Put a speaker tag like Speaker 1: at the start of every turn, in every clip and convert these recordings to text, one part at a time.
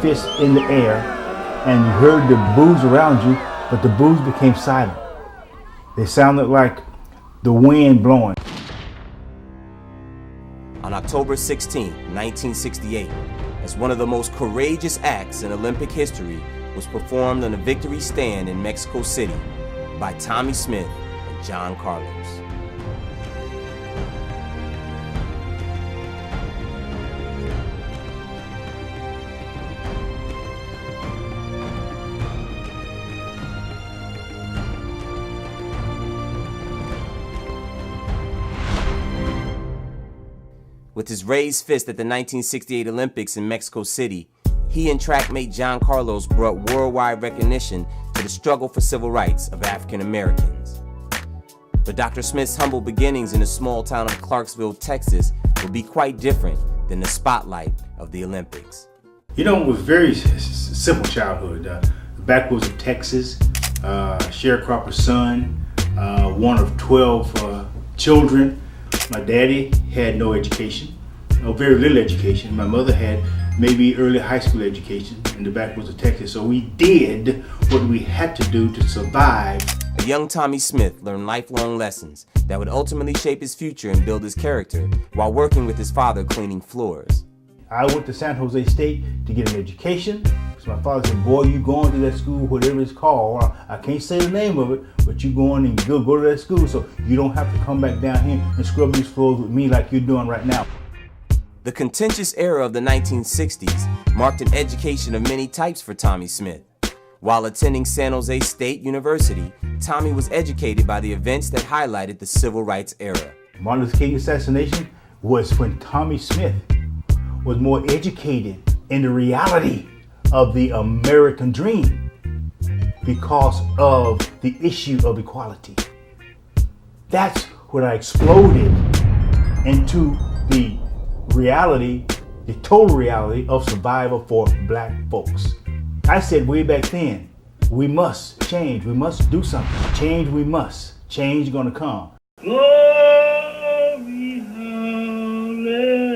Speaker 1: fist in the air, and you heard the boos around you, but the boos became silent. They sounded like the wind blowing.
Speaker 2: On October 16, 1968, as one of the most courageous acts in Olympic history was performed on a victory stand in Mexico City by Tommie Smith and John Carlos. With his raised fist at the 1968 Olympics in Mexico City, he and trackmate John Carlos brought worldwide recognition to the struggle for civil rights of African Americans. But Dr. Smith's humble beginnings in the small town of Clarksville, Texas, would be quite different than the spotlight of the Olympics.
Speaker 1: You know, it was very simple childhood. The backwoods of Texas, sharecropper's son, one of 12 children. My daddy had no education, or very little education. My mother had maybe early high school education in the backwoods of Texas. So we did what we had to do to survive.
Speaker 2: A young Tommie Smith learned lifelong lessons that would ultimately shape his future and build his character while working with his father cleaning floors.
Speaker 1: I went to San Jose State to get an education. So my father said, boy, you going to that school, whatever it's called. I can't say the name of it, but you going and go to that school so you don't have to come back down here and scrub these floors with me like you're doing right now.
Speaker 2: The contentious era of the 1960s marked an education of many types for Tommie Smith. While attending San Jose State University, Tommie was educated by the events that highlighted the civil rights era.
Speaker 1: Martin Luther King assassination was when Tommie Smith was more educated in the reality of the American dream because of the issue of equality. That's when I exploded into the reality, the total reality of survival for black folks. I said way back then, we must change, we must do something. Change we must, change is gonna come. Glory, hallelujah.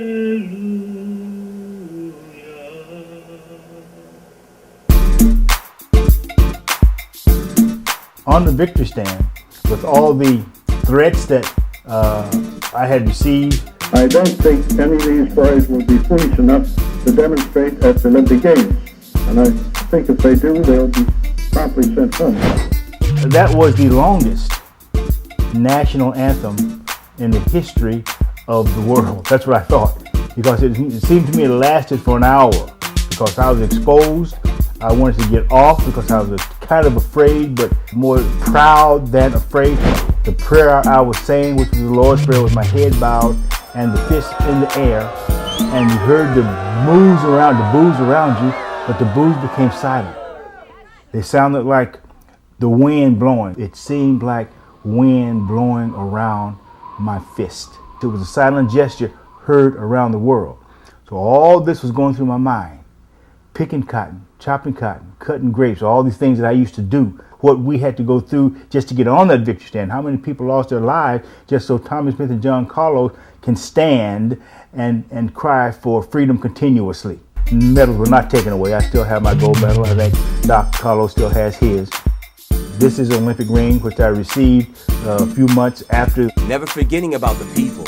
Speaker 1: On the victory stand, with all the threats that I had received,
Speaker 3: I don't think any of these boys will be foolish enough to demonstrate at the Olympic Games. And I think if they do, they'll be promptly sent home.
Speaker 1: That was the longest national anthem in the history of the world. That's what I thought. Because it seemed to me it lasted for an hour. Because I was exposed. I wanted to get off because I was kind of afraid, but more proud than afraid. The prayer I was saying, which was the Lord's Prayer, with my head bowed and the fist in the air, and you heard the boos around you, but the boos became silent. They sounded like the wind blowing. It seemed like wind blowing around my fist. It was a silent gesture heard around the world. So all this was going through my mind. Picking cotton, chopping cotton, cutting grapes, all these things that I used to do, what we had to go through just to get on that victory stand. How many people lost their lives just so Tommie Smith and John Carlos can stand and cry for freedom continuously. Medals were not taken away. I still have my gold medal. I think Dr. Carlos still has his. This is an Olympic ring, which I received a few months after.
Speaker 2: Never forgetting about the people,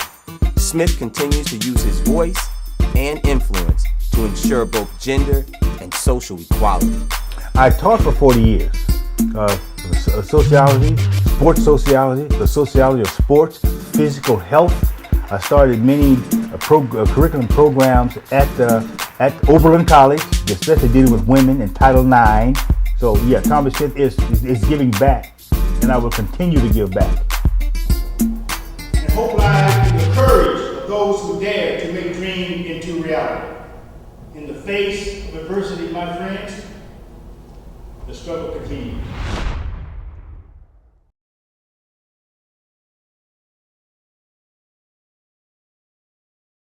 Speaker 2: Smith continues to use his voice and influence to ensure both gender and social equality.
Speaker 1: I taught for 40 years. Sociology, sports sociology, the sociology of sports, physical health. I started many curriculum programs at Oberlin College, especially dealing with women in Title IX. So yeah, Tommie Smith is giving back, and I will continue to give back. And hope lies in the courage of those who dare to make dream into reality. In the face of adversity, my friends, the struggle continues.